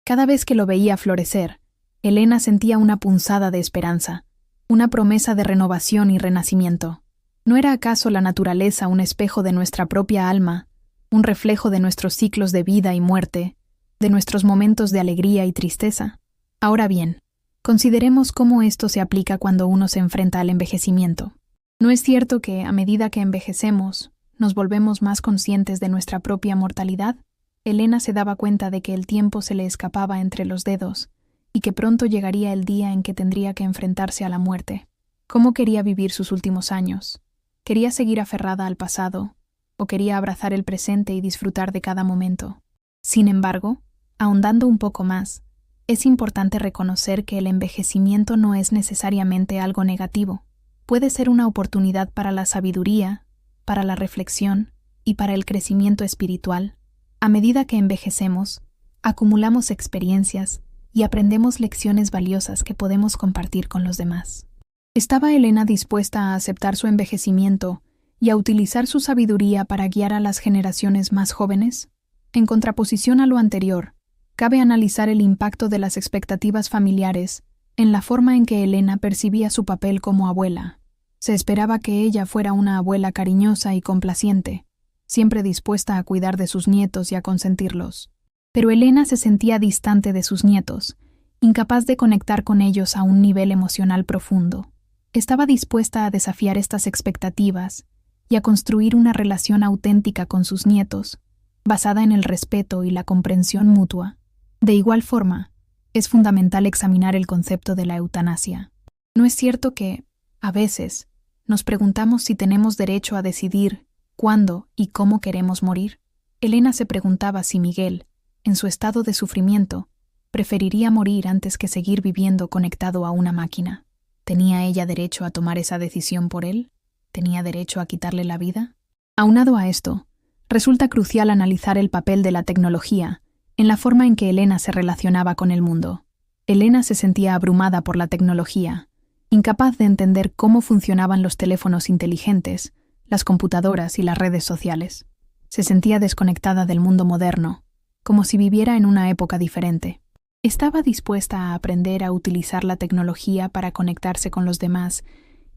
Cada vez que lo veía florecer, Elena sentía una punzada de esperanza, una promesa de renovación y renacimiento. ¿No era acaso la naturaleza un espejo de nuestra propia alma, un reflejo de nuestros ciclos de vida y muerte, de nuestros momentos de alegría y tristeza? Ahora bien, consideremos cómo esto se aplica cuando uno se enfrenta al envejecimiento. ¿No es cierto que, a medida que envejecemos, nos volvemos más conscientes de nuestra propia mortalidad? Elena se daba cuenta de que el tiempo se le escapaba entre los dedos y que pronto llegaría el día en que tendría que enfrentarse a la muerte. ¿Cómo quería vivir sus últimos años? ¿Quería seguir aferrada al pasado o quería abrazar el presente y disfrutar de cada momento? Sin embargo, ahondando un poco más, es importante reconocer que el envejecimiento no es necesariamente algo negativo. Puede ser una oportunidad para la sabiduría, para la reflexión y para el crecimiento espiritual. A medida que envejecemos, acumulamos experiencias y aprendemos lecciones valiosas que podemos compartir con los demás. ¿Estaba Elena dispuesta a aceptar su envejecimiento y a utilizar su sabiduría para guiar a las generaciones más jóvenes? En contraposición a lo anterior, cabe analizar el impacto de las expectativas familiares en la forma en que Elena percibía su papel como abuela. Se esperaba que ella fuera una abuela cariñosa y complaciente, siempre dispuesta a cuidar de sus nietos y a consentirlos. Pero Elena se sentía distante de sus nietos, incapaz de conectar con ellos a un nivel emocional profundo. Estaba dispuesta a desafiar estas expectativas y a construir una relación auténtica con sus nietos, basada en el respeto y la comprensión mutua. De igual forma, es fundamental examinar el concepto de la eutanasia. ¿No es cierto que, a veces, nos preguntamos si tenemos derecho a decidir cuándo y cómo queremos morir? Elena se preguntaba si Miguel, en su estado de sufrimiento, preferiría morir antes que seguir viviendo conectado a una máquina. ¿Tenía ella derecho a tomar esa decisión por él? ¿Tenía derecho a quitarle la vida? Aunado a esto, resulta crucial analizar el papel de la tecnología en la forma en que Elena se relacionaba con el mundo. Elena se sentía abrumada por la tecnología, incapaz de entender cómo funcionaban los teléfonos inteligentes, las computadoras y las redes sociales. Se sentía desconectada del mundo moderno, como si viviera en una época diferente. Estaba dispuesta a aprender a utilizar la tecnología para conectarse con los demás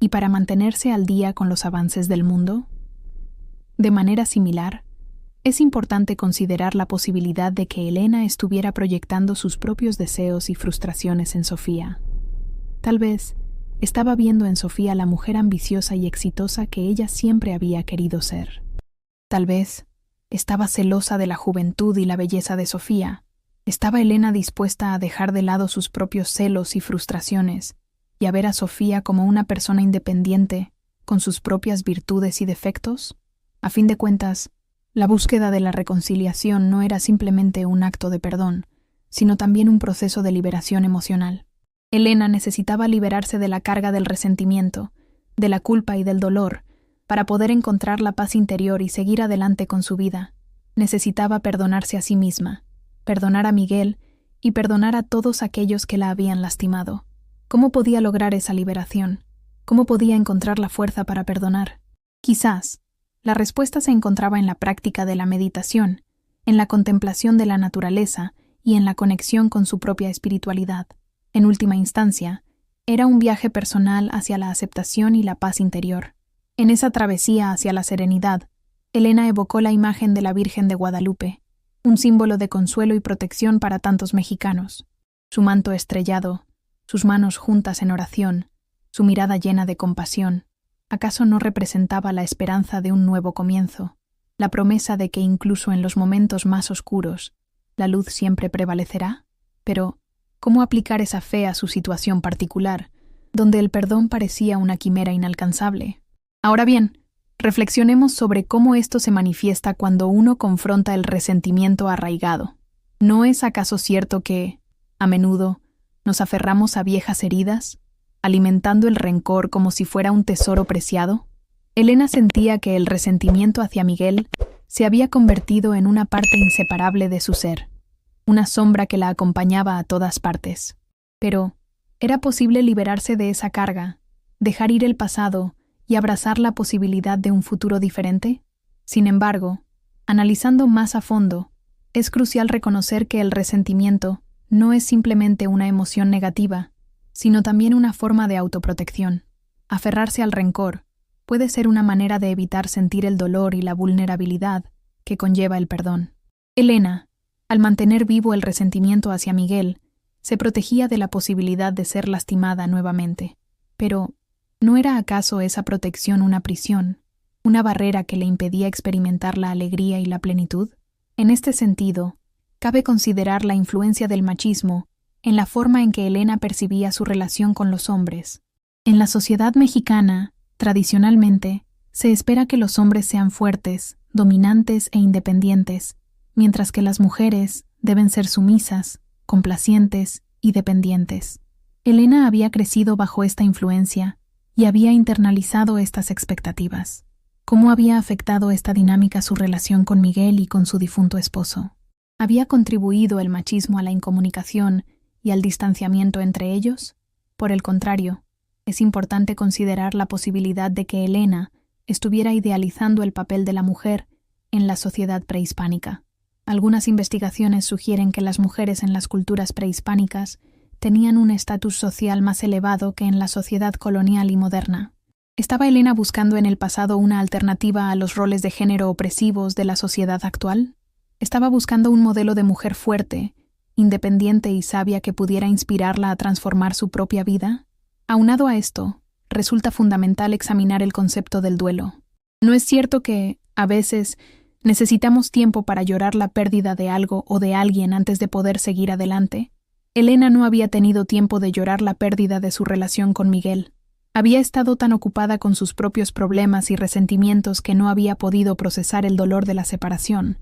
y para mantenerse al día con los avances del mundo? De manera similar, es importante considerar la posibilidad de que Elena estuviera proyectando sus propios deseos y frustraciones en Sofía. Tal vez estaba viendo en Sofía la mujer ambiciosa y exitosa que ella siempre había querido ser. Tal vez estaba celosa de la juventud y la belleza de Sofía. ¿Estaba Elena dispuesta a dejar de lado sus propios celos y frustraciones y a ver a Sofía como una persona independiente, con sus propias virtudes y defectos? A fin de cuentas, la búsqueda de la reconciliación no era simplemente un acto de perdón, sino también un proceso de liberación emocional. Elena necesitaba liberarse de la carga del resentimiento, de la culpa y del dolor, para poder encontrar la paz interior y seguir adelante con su vida. Necesitaba perdonarse a sí misma, perdonar a Miguel y perdonar a todos aquellos que la habían lastimado. ¿Cómo podía lograr esa liberación? ¿Cómo podía encontrar la fuerza para perdonar? Quizás la respuesta se encontraba en la práctica de la meditación, en la contemplación de la naturaleza y en la conexión con su propia espiritualidad. En última instancia, era un viaje personal hacia la aceptación y la paz interior. En esa travesía hacia la serenidad, Elena evocó la imagen de la Virgen de Guadalupe, un símbolo de consuelo y protección para tantos mexicanos. Su manto estrellado, sus manos juntas en oración, su mirada llena de compasión, ¿acaso no representaba la esperanza de un nuevo comienzo, la promesa de que incluso en los momentos más oscuros, la luz siempre prevalecerá? Pero, ¿cómo aplicar esa fe a su situación particular, donde el perdón parecía una quimera inalcanzable? Ahora bien, reflexionemos sobre cómo esto se manifiesta cuando uno confronta el resentimiento arraigado. ¿No es acaso cierto que, a menudo, nos aferramos a viejas heridas, alimentando el rencor como si fuera un tesoro preciado? Elena sentía que el resentimiento hacia Miguel se había convertido en una parte inseparable de su ser, una sombra que la acompañaba a todas partes. Pero, ¿era posible liberarse de esa carga, dejar ir el pasado y abrazar la posibilidad de un futuro diferente? Sin embargo, analizando más a fondo, es crucial reconocer que el resentimiento no es simplemente una emoción negativa, sino también una forma de autoprotección. Aferrarse al rencor puede ser una manera de evitar sentir el dolor y la vulnerabilidad que conlleva el perdón. Elena, al mantener vivo el resentimiento hacia Miguel, se protegía de la posibilidad de ser lastimada nuevamente. Pero, ¿no era acaso esa protección una prisión, una barrera que le impedía experimentar la alegría y la plenitud? En este sentido, cabe considerar la influencia del machismo en la forma en que Elena percibía su relación con los hombres. En la sociedad mexicana, tradicionalmente, se espera que los hombres sean fuertes, dominantes e independientes, mientras que las mujeres deben ser sumisas, complacientes y dependientes. Elena había crecido bajo esta influencia y había internalizado estas expectativas. ¿Cómo había afectado esta dinámica su relación con Miguel y con su difunto esposo? ¿Había contribuido el machismo a la incomunicación y al distanciamiento entre ellos? Por el contrario, es importante considerar la posibilidad de que Elena estuviera idealizando el papel de la mujer en la sociedad prehispánica. Algunas investigaciones sugieren que las mujeres en las culturas prehispánicas tenían un estatus social más elevado que en la sociedad colonial y moderna. ¿Estaba Elena buscando en el pasado una alternativa a los roles de género opresivos de la sociedad actual? ¿Estaba buscando un modelo de mujer fuerte, independiente y sabia que pudiera inspirarla a transformar su propia vida? Aunado a esto, resulta fundamental examinar el concepto del duelo. ¿No es cierto que, a veces, necesitamos tiempo para llorar la pérdida de algo o de alguien antes de poder seguir adelante? Elena no había tenido tiempo de llorar la pérdida de su relación con Miguel. Había estado tan ocupada con sus propios problemas y resentimientos que no había podido procesar el dolor de la separación.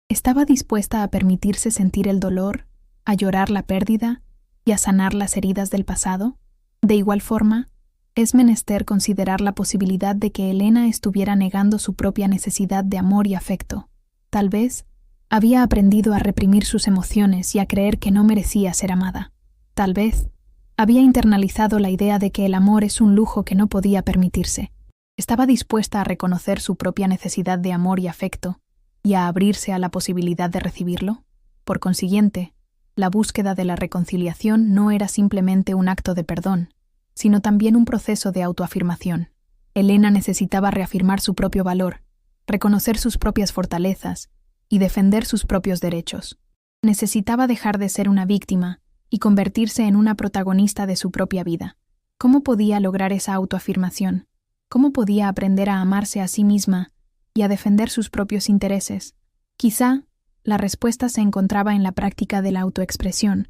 ¿Estaba dispuesta a permitirse sentir el dolor, a llorar la pérdida y a sanar las heridas del pasado? De igual forma, es menester considerar la posibilidad de que Elena estuviera negando su propia necesidad de amor y afecto. Tal vez había aprendido a reprimir sus emociones y a creer que no merecía ser amada. Tal vez había internalizado la idea de que el amor es un lujo que no podía permitirse. Estaba dispuesta a reconocer su propia necesidad de amor y afecto y a abrirse a la posibilidad de recibirlo. Por consiguiente, la búsqueda de la reconciliación no era simplemente un acto de perdón, sino también un proceso de autoafirmación. Elena necesitaba reafirmar su propio valor, reconocer sus propias fortalezas y defender sus propios derechos. Necesitaba dejar de ser una víctima y convertirse en una protagonista de su propia vida. ¿Cómo podía lograr esa autoafirmación? ¿Cómo podía aprender a amarse a sí misma y a defender sus propios intereses? Quizá la respuesta se encontraba en la práctica de la autoexpresión,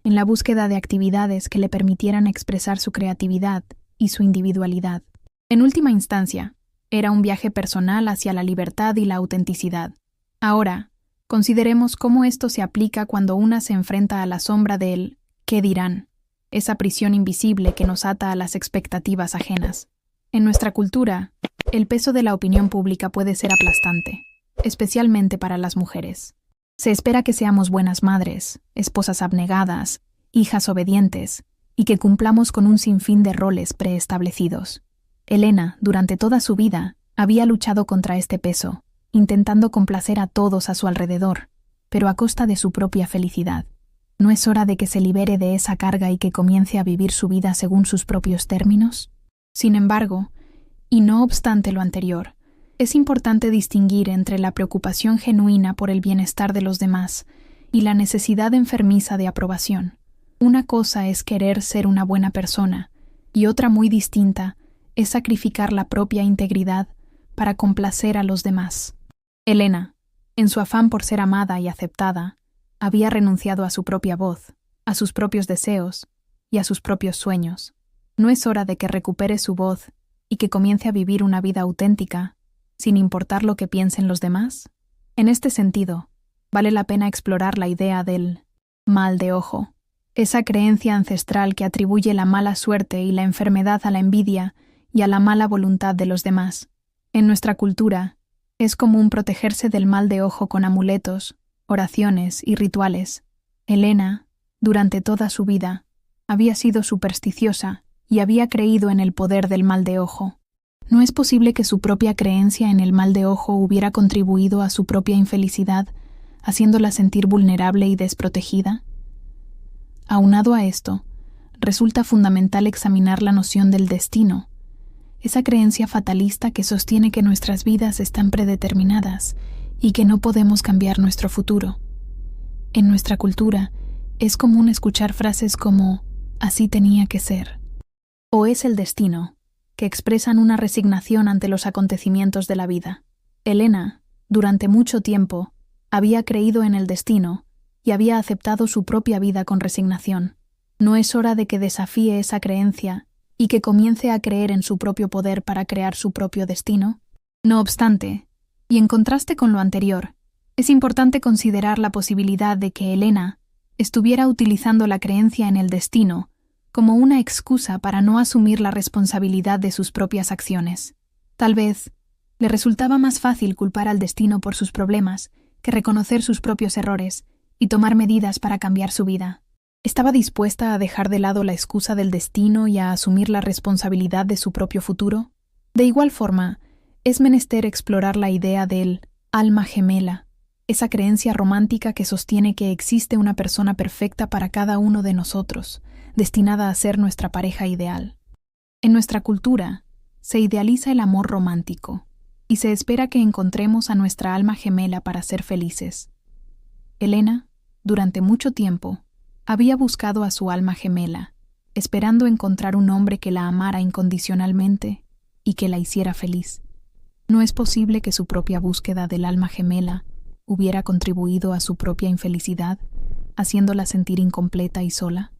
en la búsqueda de actividades que le permitieran expresar su creatividad y su individualidad. En última instancia, era un viaje personal hacia la libertad y la autenticidad. Ahora, consideremos cómo esto se aplica cuando una se enfrenta a la sombra del «¿qué dirán?», esa prisión invisible que nos ata a las expectativas ajenas. En nuestra cultura, el peso de la opinión pública puede ser aplastante, especialmente para las mujeres. Se espera que seamos buenas madres, esposas abnegadas, hijas obedientes, y que cumplamos con un sinfín de roles preestablecidos. Elena, durante toda su vida, había luchado contra este peso, intentando complacer a todos a su alrededor, pero a costa de su propia felicidad. ¿No es hora de que se libere de esa carga y que comience a vivir su vida según sus propios términos? Sin embargo, y no obstante lo anterior, es importante distinguir entre la preocupación genuina por el bienestar de los demás y la necesidad enfermiza de aprobación. Una cosa es querer ser una buena persona, y otra muy distinta es sacrificar la propia integridad para complacer a los demás. Elena, en su afán por ser amada y aceptada, había renunciado a su propia voz, a sus propios deseos y a sus propios sueños. ¿No es hora de que recupere su voz y que comience a vivir una vida auténtica, sin importar lo que piensen los demás? En este sentido, vale la pena explorar la idea del mal de ojo, esa creencia ancestral que atribuye la mala suerte y la enfermedad a la envidia y a la mala voluntad de los demás. En nuestra cultura, es común protegerse del mal de ojo con amuletos, oraciones y rituales. Elena, durante toda su vida, había sido supersticiosa y había creído en el poder del mal de ojo. ¿No es posible que su propia creencia en el mal de ojo hubiera contribuido a su propia infelicidad, haciéndola sentir vulnerable y desprotegida? Aunado a esto, resulta fundamental examinar la noción del destino, esa creencia fatalista que sostiene que nuestras vidas están predeterminadas y que no podemos cambiar nuestro futuro. En nuestra cultura, es común escuchar frases como «así tenía que ser» o «es el destino», que expresan una resignación ante los acontecimientos de la vida. Elena, durante mucho tiempo, había creído en el destino y había aceptado su propia vida con resignación. ¿No es hora de que desafíe esa creencia y que comience a creer en su propio poder para crear su propio destino? No obstante, y en contraste con lo anterior, es importante considerar la posibilidad de que Elena estuviera utilizando la creencia en el destino como una excusa para no asumir la responsabilidad de sus propias acciones. Tal vez le resultaba más fácil culpar al destino por sus problemas que reconocer sus propios errores y tomar medidas para cambiar su vida. ¿Estaba dispuesta a dejar de lado la excusa del destino y a asumir la responsabilidad de su propio futuro? De igual forma, es menester explorar la idea del alma gemela, esa creencia romántica que sostiene que existe una persona perfecta para cada uno de nosotros, destinada a ser nuestra pareja ideal. En nuestra cultura, se idealiza el amor romántico y se espera que encontremos a nuestra alma gemela para ser felices. Elena, durante mucho tiempo, había buscado a su alma gemela, esperando encontrar un hombre que la amara incondicionalmente y que la hiciera feliz. ¿No es posible que su propia búsqueda del alma gemela hubiera contribuido a su propia infelicidad, haciéndola sentir incompleta y sola?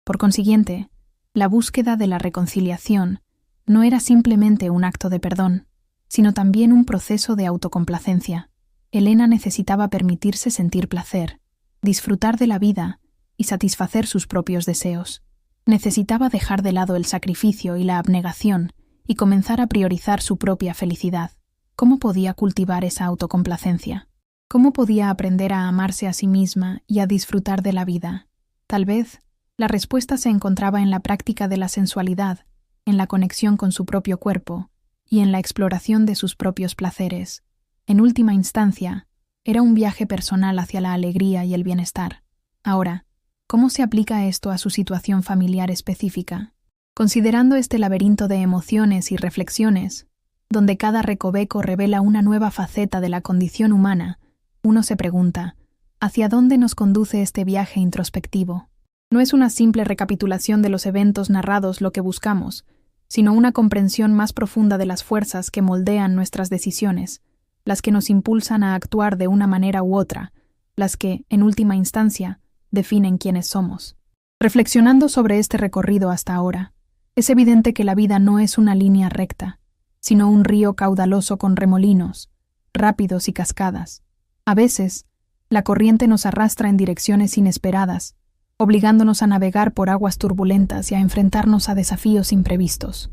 Por consiguiente, la búsqueda de la reconciliación no era simplemente un acto de perdón, sino también un proceso de autocomplacencia. Elena necesitaba permitirse sentir placer, disfrutar de la vida y satisfacer sus propios deseos. Necesitaba dejar de lado el sacrificio y la abnegación y comenzar a priorizar su propia felicidad. ¿Cómo podía cultivar esa autocomplacencia? ¿Cómo podía aprender a amarse a sí misma y a disfrutar de la vida? Tal vez, la respuesta se encontraba en la práctica de la sensualidad, en la conexión con su propio cuerpo y en la exploración de sus propios placeres. En última instancia, era un viaje personal hacia la alegría y el bienestar. Ahora, ¿cómo se aplica esto a su situación familiar específica? Considerando este laberinto de emociones y reflexiones, donde cada recoveco revela una nueva faceta de la condición humana, uno se pregunta, ¿hacia dónde nos conduce este viaje introspectivo? No es una simple recapitulación de los eventos narrados lo que buscamos, sino una comprensión más profunda de las fuerzas que moldean nuestras decisiones, las que nos impulsan a actuar de una manera u otra, las que, en última instancia, definen quiénes somos. Reflexionando sobre este recorrido hasta ahora, es evidente que la vida no es una línea recta, sino un río caudaloso con remolinos, rápidos y cascadas. A veces, la corriente nos arrastra en direcciones inesperadas, obligándonos a navegar por aguas turbulentas y a enfrentarnos a desafíos imprevistos.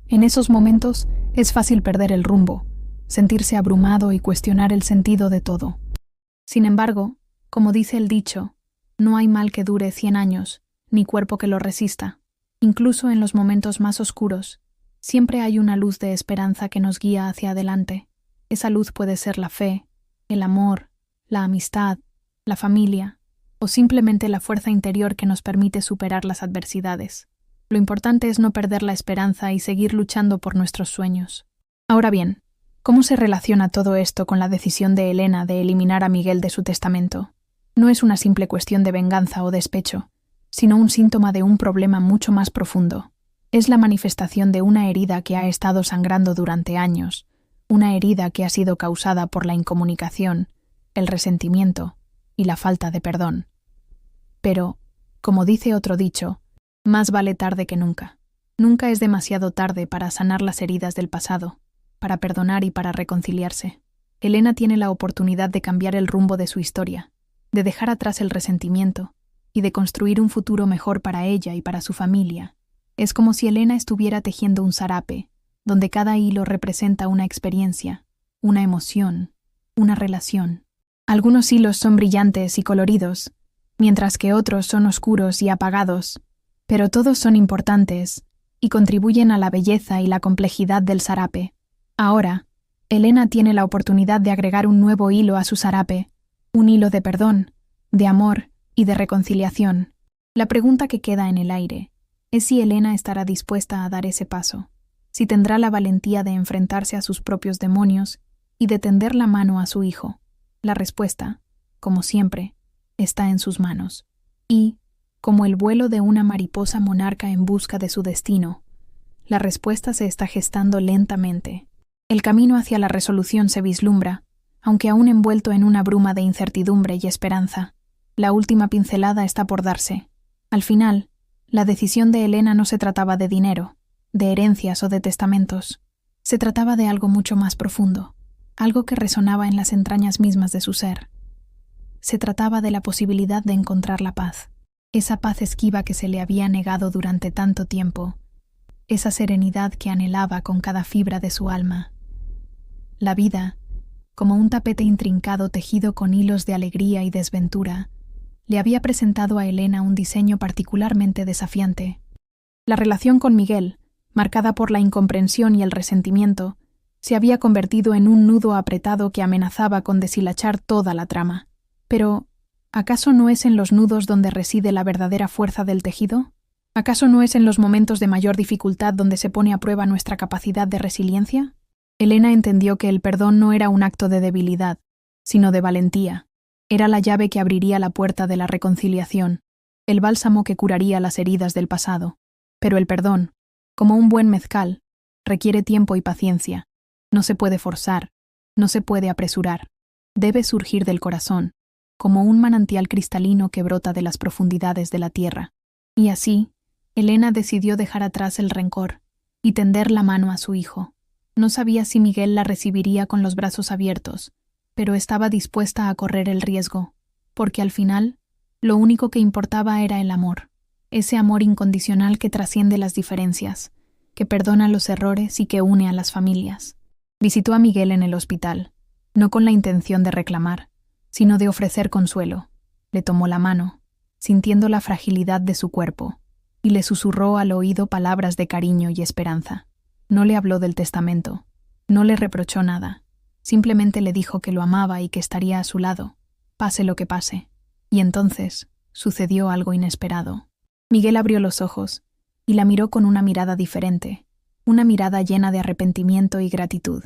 En esos momentos es fácil perder el rumbo, sentirse abrumado y cuestionar el sentido de todo. Sin embargo, como dice el dicho, no hay mal que dure 100 años, ni cuerpo que lo resista. Incluso en los momentos más oscuros, siempre hay una luz de esperanza que nos guía hacia adelante. Esa luz puede ser la fe, el amor, la amistad, la familia, o simplemente la fuerza interior que nos permite superar las adversidades. Lo importante es no perder la esperanza y seguir luchando por nuestros sueños. Ahora bien, ¿cómo se relaciona todo esto con la decisión de Elena de eliminar a Miguel de su testamento? No es una simple cuestión de venganza o despecho, sino un síntoma de un problema mucho más profundo. Es la manifestación de una herida que ha estado sangrando durante años, una herida que ha sido causada por la incomunicación, el resentimiento y la falta de perdón. Pero, como dice otro dicho, más vale tarde que nunca. Nunca es demasiado tarde para sanar las heridas del pasado, para perdonar y para reconciliarse. Elena tiene la oportunidad de cambiar el rumbo de su historia, de dejar atrás el resentimiento y de construir un futuro mejor para ella y para su familia. Es como si Elena estuviera tejiendo un zarape, donde cada hilo representa una experiencia, una emoción, una relación. Algunos hilos son brillantes y coloridos, mientras que otros son oscuros y apagados, pero todos son importantes y contribuyen a la belleza y la complejidad del zarape. Ahora, Elena tiene la oportunidad de agregar un nuevo hilo a su zarape, un hilo de perdón, de amor y de reconciliación. La pregunta que queda en el aire es si Elena estará dispuesta a dar ese paso, si tendrá la valentía de enfrentarse a sus propios demonios y de tender la mano a su hijo. La respuesta, como siempre, está en sus manos. Y, como el vuelo de una mariposa monarca en busca de su destino, la respuesta se está gestando lentamente. El camino hacia la resolución se vislumbra, aunque aún envuelto en una bruma de incertidumbre y esperanza. La última pincelada está por darse. Al final, la decisión de Elena no se trataba de dinero, de herencias o de testamentos. Se trataba de algo mucho más profundo, algo que resonaba en las entrañas mismas de su ser. Se trataba de la posibilidad de encontrar la paz, esa paz esquiva que se le había negado durante tanto tiempo, esa serenidad que anhelaba con cada fibra de su alma. La vida, como un tapete intrincado tejido con hilos de alegría y desventura, le había presentado a Elena un diseño particularmente desafiante. La relación con Miguel, marcada por la incomprensión y el resentimiento, se había convertido en un nudo apretado que amenazaba con deshilachar toda la trama. Pero, ¿acaso no es en los nudos donde reside la verdadera fuerza del tejido? ¿Acaso no es en los momentos de mayor dificultad donde se pone a prueba nuestra capacidad de resiliencia? Elena entendió que el perdón no era un acto de debilidad, sino de valentía. Era la llave que abriría la puerta de la reconciliación, el bálsamo que curaría las heridas del pasado. Pero el perdón, como un buen mezcal, requiere tiempo y paciencia. No se puede forzar, no se puede apresurar. Debe surgir del corazón, como un manantial cristalino que brota de las profundidades de la tierra. Y así, Elena decidió dejar atrás el rencor y tender la mano a su hijo. No sabía si Miguel la recibiría con los brazos abiertos, pero estaba dispuesta a correr el riesgo, porque al final, lo único que importaba era el amor, ese amor incondicional que trasciende las diferencias, que perdona los errores y que une a las familias. Visitó a Miguel en el hospital, no con la intención de reclamar, sino de ofrecer consuelo. Le tomó la mano, sintiendo la fragilidad de su cuerpo, y le susurró al oído palabras de cariño y esperanza. No le habló del testamento, no le reprochó nada, simplemente le dijo que lo amaba y que estaría a su lado, pase lo que pase. Y entonces sucedió algo inesperado. Miguel abrió los ojos, y la miró con una mirada diferente, una mirada llena de arrepentimiento y gratitud.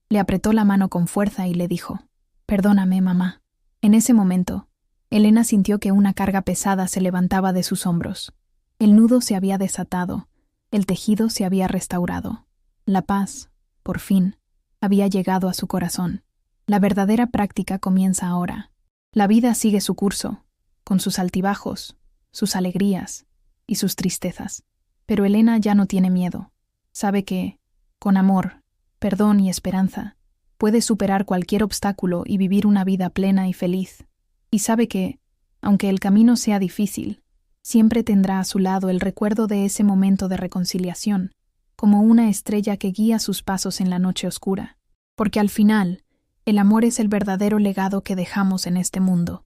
Le apretó la mano con fuerza y le dijo: «Perdóname, mamá». En ese momento, Elena sintió que una carga pesada se levantaba de sus hombros. El nudo se había desatado, el tejido se había restaurado. La paz, por fin, había llegado a su corazón. La verdadera práctica comienza ahora. La vida sigue su curso, con sus altibajos, sus alegrías y sus tristezas. Pero Elena ya no tiene miedo. Sabe que, con amor, perdón y esperanza, puede superar cualquier obstáculo y vivir una vida plena y feliz. Y sabe que, aunque el camino sea difícil, siempre tendrá a su lado el recuerdo de ese momento de reconciliación, como una estrella que guía sus pasos en la noche oscura. Porque al final, el amor es el verdadero legado que dejamos en este mundo.